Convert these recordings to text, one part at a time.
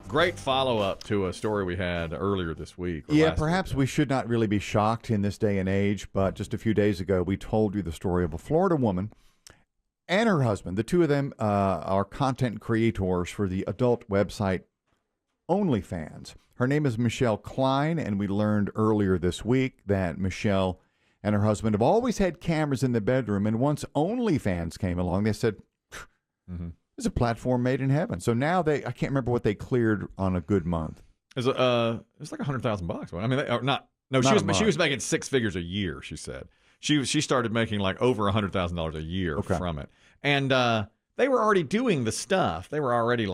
Great follow-up to a story we had earlier this week. Yeah, perhaps we should not really be shocked in this day and age, but just a few days ago, we told you the story of a Florida woman and her husband. The two of them are content creators for the adult website OnlyFans. Her name is Michelle Klein, and we learned earlier this week that Michelle and her husband have always had cameras in the bedroom, and once OnlyFans came along, they said, it's a platform made in heaven. So now I can't remember what they cleared on a good month. It was like $100,000. I mean, she was making six figures a year, she said. She started making like over $100,000 a year from it. And they were already doing the stuff. They were already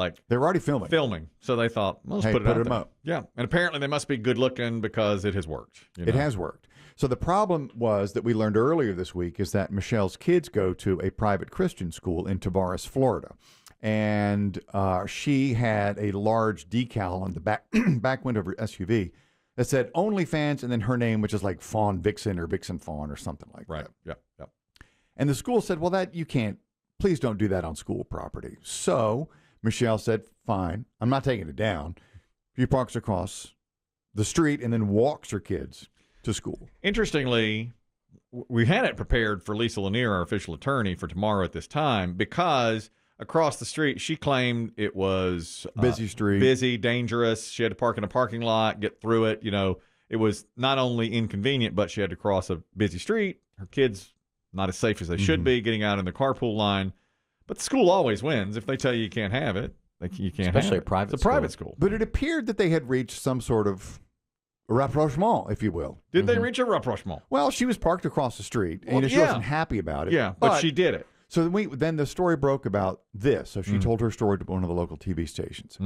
filming. So they thought, well, let's put it up. Yeah. And apparently they must be good looking because it has worked. It has worked. So the problem was that we learned earlier this week is that Michelle's kids go to a private Christian school in Tavares, Florida. And she had a large decal on the back window of her SUV that said OnlyFans and then her name, which is like Fawn Vixen or Vixen Fawn or something like that. Right. Yep. And the school said, well, you can't. Please don't do that on school property. So Michelle said, fine, I'm not taking it down. She parks across the street and then walks her kids to school. Interestingly, we had it prepared for Lisa Lanier, our official attorney, for tomorrow at this time because across the street, she claimed it was busy street, busy, dangerous. She had to park in a parking lot, get through it. It was not only inconvenient, but she had to cross a busy street. Her kids not as safe as they should be, getting out in the carpool line. But the school always wins. If they tell you can't have it, you can't Especially have it. a private It's a private school. But it appeared that they had reached some sort of rapprochement, if you will. Did they reach a rapprochement? Well, she was parked across the street, and she wasn't happy about it. Yeah, but she did it. So then the story broke about this. So she told her story to one of the local TV stations.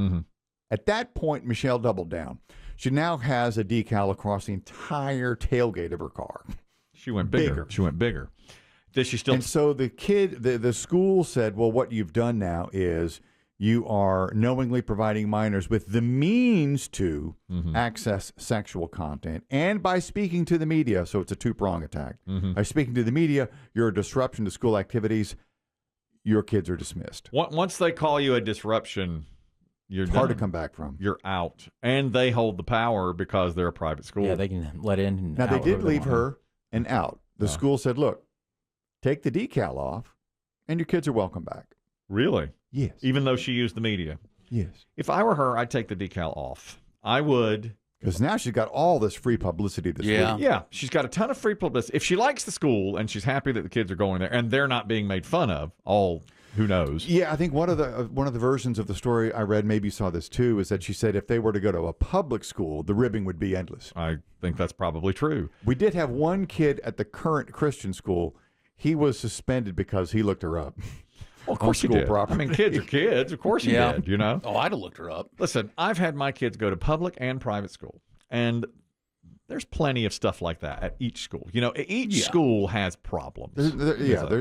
At that point, Michelle doubled down. She now has a decal across the entire tailgate of her car. She went bigger. She went bigger. Does she still? And so the school said, well, what you've done now is you are knowingly providing minors with the means to access sexual content, and by speaking to the media, so it's a two-prong attack. By speaking to the media, you're a disruption to school activities. Your kids are dismissed. Once they call you a disruption, it's hard to come back from. You're out. And they hold the power because they're a private school. Yeah, they can let in and now, out they did leave want. her and out. The school said, look, take the decal off, and your kids are welcome back. Really? Yes. Even though she used the media? Yes. If I were her, I'd take the decal off. I would. Because now she's got all this free publicity this week. Yeah, she's got a ton of free publicity. If she likes the school and she's happy that the kids are going there and they're not being made fun of, who knows? Yeah, I think one of the versions of the story I read, maybe you saw this too, is that she said if they were to go to a public school, the ribbing would be endless. I think that's probably true. We did have one kid at the current Christian school. He was suspended because he looked her up. Well, of course he did. Property. I mean, kids are kids. Of course he did, Oh, I'd have looked her up. Listen, I've had my kids go to public and private school, and there's plenty of stuff like that at each school. Each school has problems.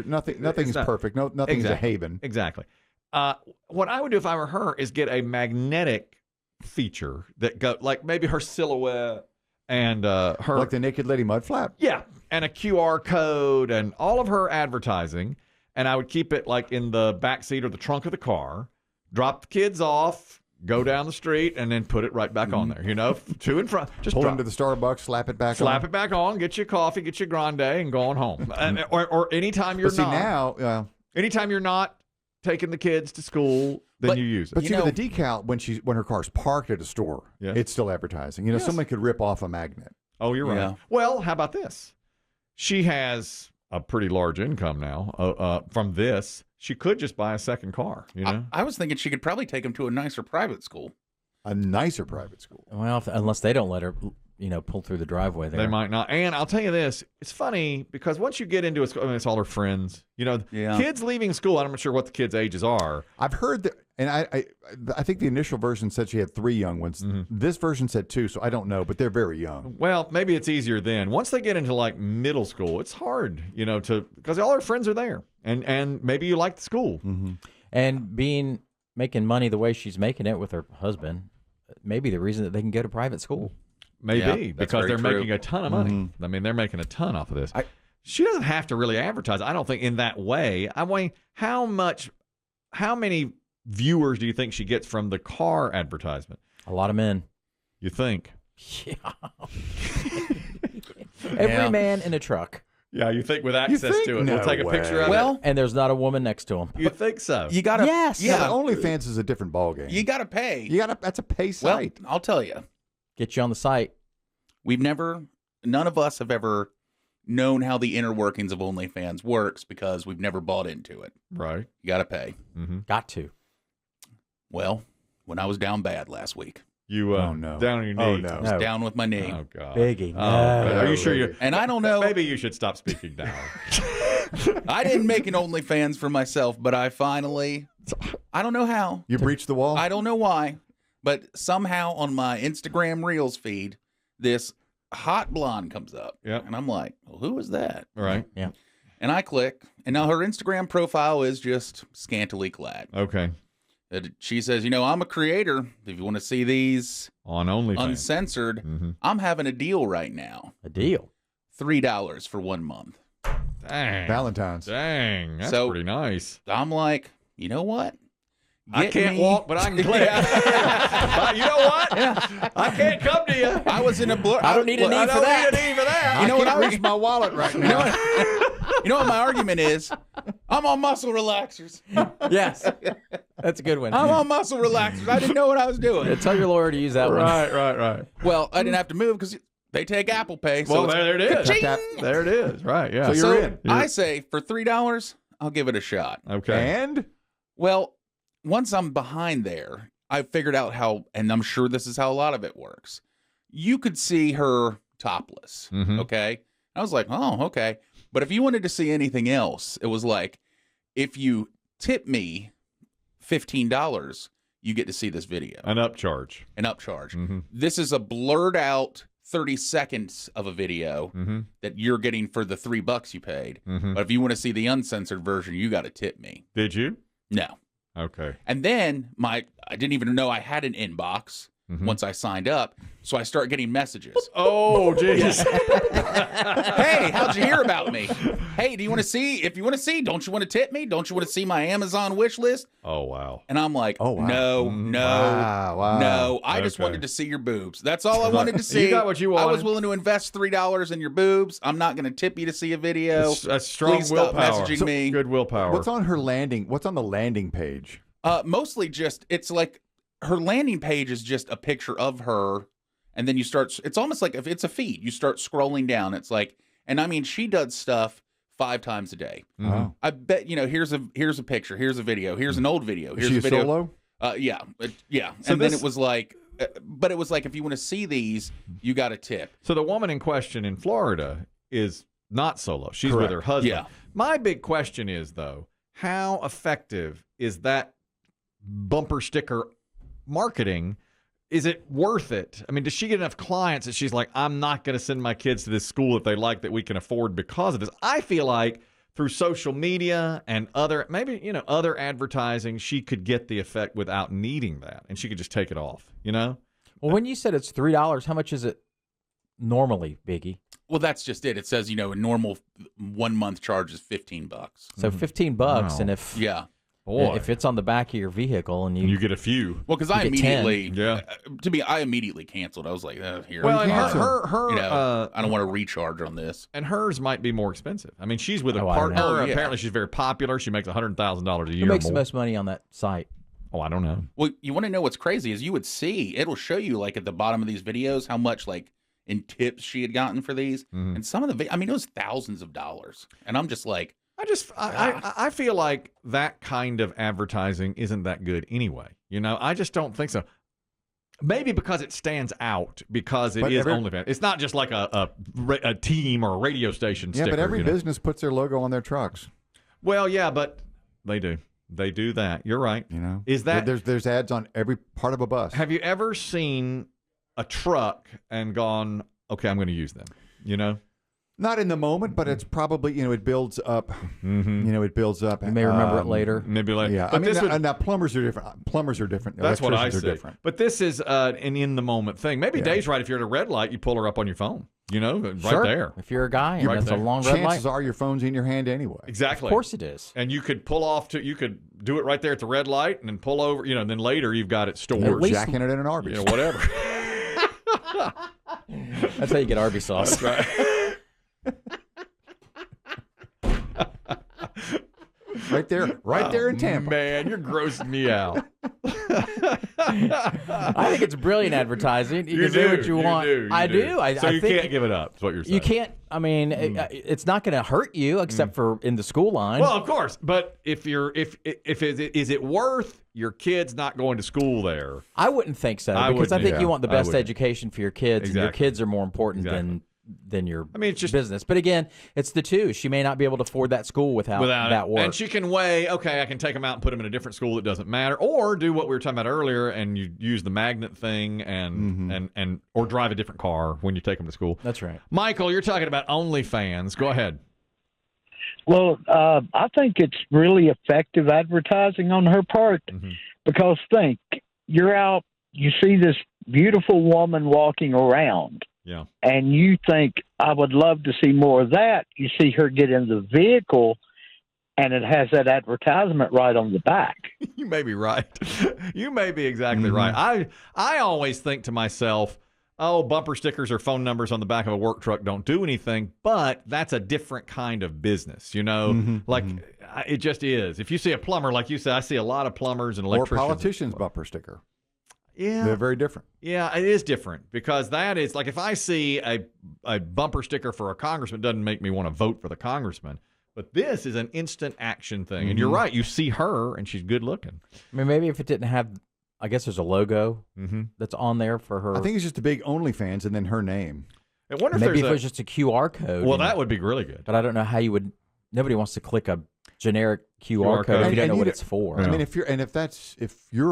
Nothing's perfect. Nothing's a haven. Exactly. What I would do if I were her is get a magnetic feature that go like maybe her silhouette and her like the Naked Lady mud flap. Yeah, and a QR code and all of her advertising. And I would keep it like in the back seat or the trunk of the car, drop the kids off, go down the street, and then put it right back on there, to and from. Just pull them to the Starbucks, slap it back on. Slap it back on, get your coffee, get your grande, and go on home. or anytime you're anytime you're not taking the kids to school, then you use it. But the decal, when her car's parked at a store, it's still advertising. Someone could rip off a magnet. Oh, you're right. Yeah. Well, how about this? She has a pretty large income now from this. She could just buy a second car, I was thinking she could probably take him to a nicer private school. A nicer private school. Well, unless they don't let her, pull through the driveway there. They might not. And I'll tell you this, it's funny because once you get into a school, it's all her friends. Kids leaving school, I'm not sure what the kids' ages are. I've heard that, and I think the initial version said she had 3 young ones. This version said 2, so I don't know, but they're very young. Well, maybe it's easier then. Once they get into like middle school, it's hard, because all her friends are there, and maybe you like the school. And making money the way she's making it with her husband, maybe the reason that they can go to private school. Maybe because they're making a ton of money. I mean, they're making a ton off of this. She doesn't have to really advertise, I don't think, in that way. I mean, how many viewers do you think she gets from the car advertisement? A lot of men. You think? Yeah. Every man in a truck. Yeah, you think with access to it. No We'll take a picture of it. And there's not a woman next to him. You think so? You gotta. Yes. Yeah, Yeah. OnlyFans is a different ballgame. You gotta pay. That's a pay Well, site. I'll tell you. Get you on the site. None of us have ever known how the inner workings of OnlyFans works because we've never bought into it. Right. You gotta pay. Mm-hmm. Got to. Well, when I was down bad last week, You down on your knee. Oh, no. I was down with my knee. Oh God. Biggie. Oh, No. are you sure you? And I don't know. Maybe you should stop speaking now. I didn't make an OnlyFans for myself, but I don't know how. You breached the wall? I don't know why, but somehow on my Instagram Reels feed, this hot blonde comes up. Yep. And I'm like, well, who is that? All right. Yeah. And I click, and now her Instagram profile is just scantily clad. Okay. She says, I'm a creator. If you want to see these On OnlyFans. uncensored, I'm having a deal right now. A deal. $3 for 1 month. Dang. Valentine's. Dang. That's So- pretty nice. I'm like, you know what? I Get can't me- walk, but I can click. But you know what? Yeah. I can't come to you. I was in a blur. I don't need a look, knee I for don't that. need a knee for that. You know what I I can't reach my wallet right now. You know what my argument is? I'm on muscle relaxers. Yes. That's a good one. I'm on muscle relaxers. I didn't know what I was doing. Tell your lawyer to use that one. Right. Well, I didn't have to move because they take Apple Pay. So Well, it's- there it is. Ka-ching! There it is. Right. Yeah. So you're So in. I say for $3, I'll give it a shot. Okay. And Well, once I'm behind there, I figured out how, and I'm sure this is how a lot of it works. You could see her topless. Mhm. Okay. I was like, oh, okay. But if you wanted to see anything else, it was like, if you tip me $15, you get to see this video. An upcharge. An upcharge. Mm-hmm. This is a blurred out 30 seconds of a video Mm-hmm. that you're getting for the $3 you paid. Mm-hmm. But if you want to see the uncensored version, you got to tip me. Did you? No. Okay. And then I didn't even know I had an inbox Mhm. once I signed up. So I start getting messages. Oh, jeez. Hey, how'd you hear about me? Hey, do you want to see? If you want to see, don't you want to tip me? Don't you want to see my Amazon wish list? Oh, wow. And I'm like, Oh, wow. no, wow. no. I just Okay. wanted to see your boobs. That's all I wanted to see. You got what you I was wanted. willing to invest $3 in your boobs. I'm not going to tip you to see a video. That's strong Please stop willpower. messaging me. Good willpower. what's on her landing? What's on the landing page? Mostly just, it's like her landing page is just a picture of her. And then you start, it's almost like if it's a feed. You start scrolling down. It's like, and I mean, she does stuff 5 times a day. Mhm. Oh. I bet, here's a picture, here's a video, here's an old video, Is here's she a a video. solo? Yeah. So And then this- it was like, but it was like, if you want to see these, you got to tip. So the woman in question in Florida is not solo. She's with Correct. her husband. Yeah. My big question is, though, how effective is that bumper sticker marketing? Is it worth it? I mean, does she get enough clients that she's like, I'm not going to send my kids to this school that they like that we can afford because of this? I feel like through social media and other advertising, she could get the effect without needing that, and she could just take it off, Well, when you said it's $3, how much is it normally, Biggie? Well, that's just it. It says, a normal 1 month charge is $15. So $15, Wow. and if Yeah. Boy, if it's on the back of your vehicle and you get a few. Well, because I You get 10. immediately, Yeah. I immediately canceled. I was like, here. Well, and cancel. her I don't want to recharge on this. and hers might be more expensive. I mean, she's with a Oh, I don't partner. know. Oh, yeah. Apparently, she's very popular. She makes $100,000 a year. who makes or the more. most money on that site? Oh, I don't know. Well, you want to know what's crazy is you would see, it'll show you like at the bottom of these videos how much like in tips she had gotten for these. Mhm. And some of the, it was thousands of dollars. And I'm just like, I feel like that kind of advertising isn't that good anyway. I just don't think so. Maybe because it stands out because it But is every- OnlyFans. It's not just like a team or a radio station Yeah, sticker. but every business puts their logo on their trucks. Well, yeah, but they do. They do that. You're right. Is that there's ads on every part of a bus? Have you ever seen a truck and gone, okay, I'm going to use them? Not in the moment, but it's probably it builds up. Mm-hmm. It builds up. You may remember it later. Maybe like Yeah, But this would, now plumbers are different. Plumbers are different. that's what I Electricians see. are different. But this is an in the moment thing. Maybe Yeah. Dave's right. If you're at a red light, you pull her up on your phone. You know, right Sure. there. If you're a guy and Right that's there. a long red light. Chances are your phone's in your hand anyway. Exactly. Of course it is. And you could pull off you could do it right there at the red light and then pull over, you know, and then later you've got it stored. Or jacking it in an Arby's. You know, whatever. That's how you get Arby's sauce. That's right. Right there in Tampa. Man, you're grossing me out. I think it's brilliant advertising. You can do what you want. I do. So you think can't give it up, is what you're saying. You can't. I mean, it's not going to hurt you except for in the school line. Well, of course, but if is it worth your kids not going to school there? I wouldn't think so because I think you want the best education for your kids, and your kids are more important than your it's just business. But again, it's the two. She may not be able to afford that school without that work. And she can weigh, okay, I can take them out and put them in a different school that doesn't matter, or do what we were talking about earlier and you use the magnet thing and or drive a different car when you take them to school. That's right. Michael, you're talking about OnlyFans. Go ahead. Well, I think it's really effective advertising on her part because think, you're out, you see this beautiful woman walking around. Yeah. And you think, I would love to see more of that. You see her get in the vehicle, and it has that advertisement right on the back. You may be right. You may be exactly right. I always think to myself, oh, bumper stickers or phone numbers on the back of a work truck don't do anything, but that's a different kind of business, you know? It just is. If you see a plumber, like you said, I see a lot of plumbers and electricians. Or politicians' bumper sticker. Yeah. They're very different. Yeah, it is different because that is like if I see a bumper sticker for a congressman, it doesn't make me want to vote for the congressman. But this is an instant action thing. And you're right. You see her and she's good looking. I mean, maybe if it didn't have, I guess there's a logo that's on there for her. I think it's just a big OnlyFans and then her name. I wonder if maybe there's if it was just a QR code. Well, that would be really good. But I don't know how you would. Nobody wants to click a generic QR code if you don't know what it's for. I mean, if you're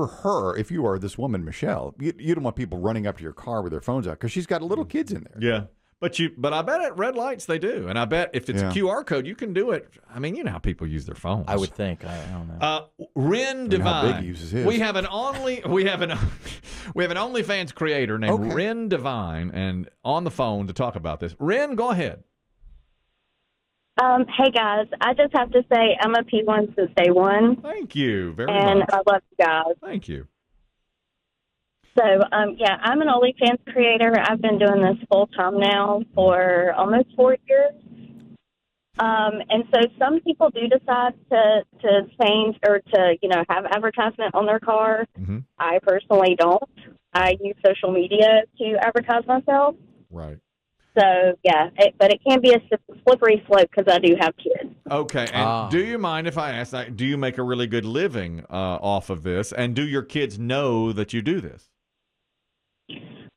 her, if you are this woman, Michelle, you don't want people running up to your car with their phones out because she's got little kids in there. Yeah. But I bet at red lights they do. And I bet if it's a QR code, you can do it. I mean, you know how people use their phones. I would think. I don't know. Ren Divine. How Biggie uses his. We have an OnlyFans creator named Ren Divine and on the phone to talk about this. Ren, go ahead. Hey guys, I just have to say I'm a P1 since day one. Thank you very much. And I love you guys. Thank you. So, I'm an OnlyFans creator. I've been doing this full time now for almost 4 years. And so some people do decide to change or to, have advertisement on their car. I personally don't. I use social media to advertise myself. Right. So, but it can be a slippery slope because I do have kids. Okay. And do you mind if I ask, do you make a really good living off of this? And do your kids know that you do this?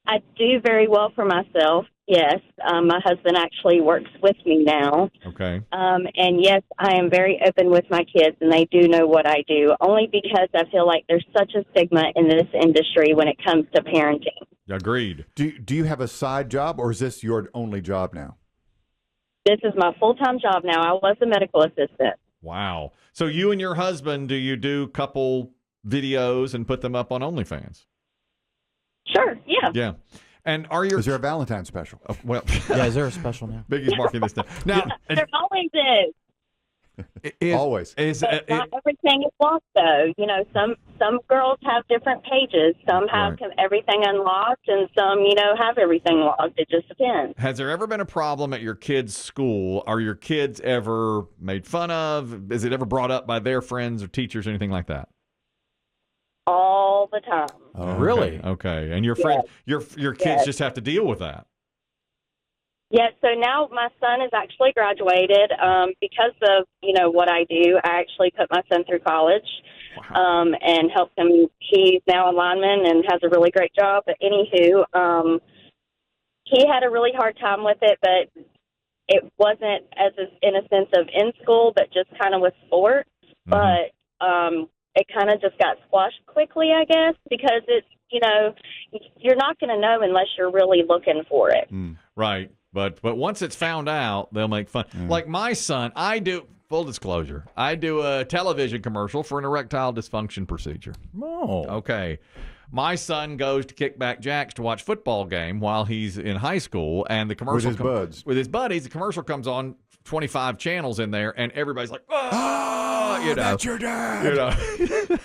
I do very well for myself, yes. My husband actually works with me now. Okay. And, yes, I am very open with my kids, and they do know what I do, only because I feel like there's such a stigma in this industry when it comes to parenting. Agreed. Do you have a side job, or is this your only job now? This is my full-time job now. I was a medical assistant. Wow. So you and your husband, do you do couple videos and put them up on OnlyFans? Sure, yeah. Yeah. And is there a Valentine's special? Well, yeah, is there a special now? Biggie's marking this down. Now, there always is. Always. Not everything is locked, though. Some girls have different pages. Some have everything unlocked, and some, have everything locked. It just depends. Has there ever been a problem at your kids' school? Are your kids ever made fun of? Is it ever brought up by their friends or teachers or anything like that? All the time. Oh, really? Okay. And your friends, your kids just have to deal with that. Yeah, so now my son is actually graduated because of, what I do. I actually put my son through college and helped him. He's now a lineman and has a really great job. But anywho, he had a really hard time with it, but it wasn't in a sense of in school, but just kind of with sports. But it kind of just got squashed quickly, I guess, because it's, you're not going to know unless you're really looking for it. Right. But once it's found out, they'll make fun. Like my son, full disclosure, I do a television commercial for an erectile dysfunction procedure. Oh. Okay. My son goes to Kickback Jacks to watch football game while he's in high school, and the commercial with his buddies. The commercial comes on, 25 channels in there, and everybody's like, "Oh, you know, that's your dad." You know.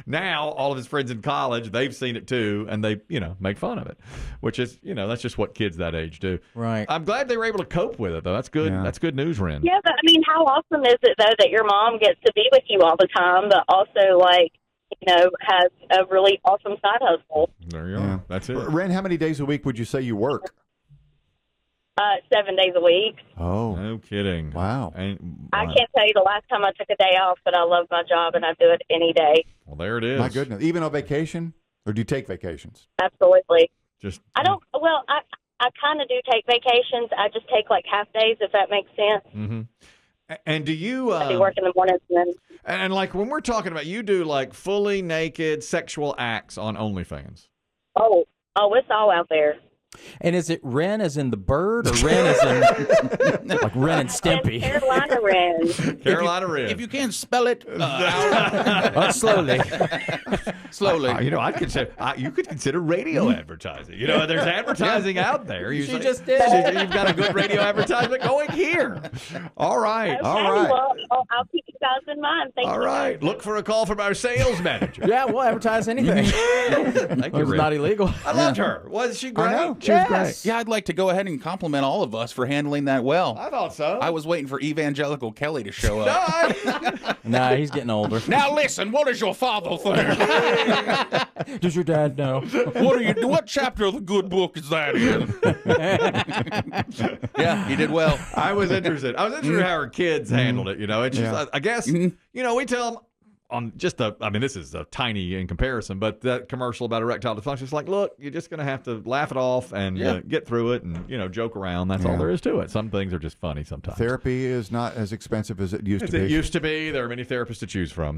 Now all of his friends in college, they've seen it too, and they, make fun of it, which is, that's just what kids that age do. Right. I'm glad they were able to cope with it, though. That's good. Yeah. That's good news, Ren. Yeah, but I mean, how awesome is it though that your mom gets to be with you all the time, but also has a really awesome side hustle. There you are. That's it. Ren, how many days a week would you say you work? 7 days a week. Oh. No kidding. Wow. I can't tell you the last time I took a day off, but I love my job and I do it any day. Well, there it is. My goodness. Even on vacation? Or do you take vacations? Absolutely. I kind of do take vacations. I just take like half days, if that makes sense. Mm-hmm. And do you... I do work in the mornings then. And like when we're talking about, you do like fully naked sexual acts on OnlyFans. Oh, it's all out there. And is it Ren as in the bird, or Ren as in like Ren and Stimpy? Carolina Ren. Carolina Ren. If you can't spell it slowly. Slowly. I'd consider, you could consider radio advertising. There's advertising out there. She just did. You've got a good radio advertisement going here. All right. Okay, all right. Well, I'll keep you guys in mind. Thank you. All right. Look for a call from our sales manager. Yeah, we'll advertise anything. Thank you, it's not illegal. I loved her. Was she great? I know. She was great. Yeah, I'd like to go ahead and compliment all of us for handling that well. I thought so. I was waiting for evangelical Kelly to show up. Nah, he's getting older. Now listen, what does your father think? Does your dad know? What chapter of the good book is that in? Yeah, he did well. I was interested. how her kids handled it. It's just, I guess, we tell them on just this is a tiny in comparison, but that commercial about erectile dysfunction, it's like, look, you're just going to have to laugh it off and get through it and, joke around. That's all there is to it. Some things are just funny sometimes. Therapy is not as expensive as it used to be. It used to be. There are many therapists to choose from.